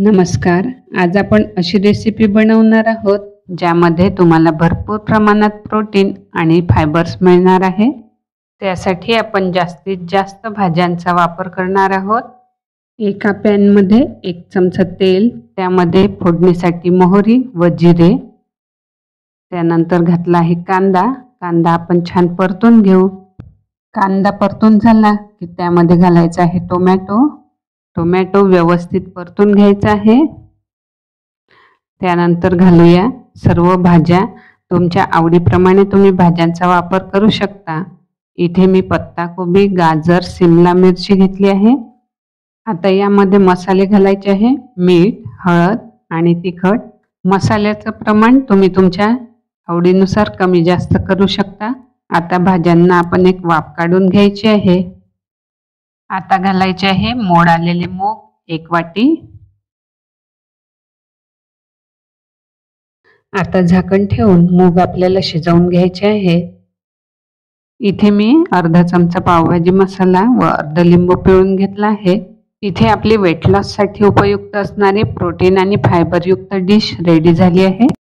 नमस्कार. आज आपण अशी रेसिपी बनवणार आहोत ज्यामध्ये तुम्हाला भरपूर प्रमाणात प्रोटीन आणि फायबर्स मिळणार आहे. त्यासाठी आपण जास्तीत जास्त भाज्यांचा वापर करणार आहोत. एका पॅनमध्ये 1 चमचा तेल, त्यामध्ये फोडणीसाठी मोहरी व जिरे, त्यानंतर घातला आहे कांदा आपण छान परतून घेऊ. कांदा परतून झाला की त्यामध्ये घालायचा आहे टोमॅटो व्यवस्थित परतून घ्यायचा आहे. त्यानंतर घालूया सर्व भाज्या. तुमच्या आवडीप्रमाणे तुम्ही भाज्यांचा वापर करू शकता. इथे मी पत्ताकोबी, गाजर, शिमला मिरची घेतली आहे. आता यामध्ये मसाले घालायचे आहे. मीठ, हळद आणि तिखट. मसाल्याचं प्रमाण तुम्ही तुमच्या आवडीनुसार कमी जास्त करू शकता. आता भाज्यांना आपण एक वाफ काढून घ्यायची आहे. आता घालायचे आहे मोड आलेले मूग 1 वाटी. आता झाकण ठेवून मूग आपल्याला शिजवून घ्यायचे आहे. इथे मी अर्धा चमचा पावभाजी मसाला व अर्धा लिंबू पिळून घेतला आहे. इथे आपली वेट लॉस साठी उपयुक्त असणारी प्रोटीन आणि फायबर युक्त डिश रेडी झाली आहे.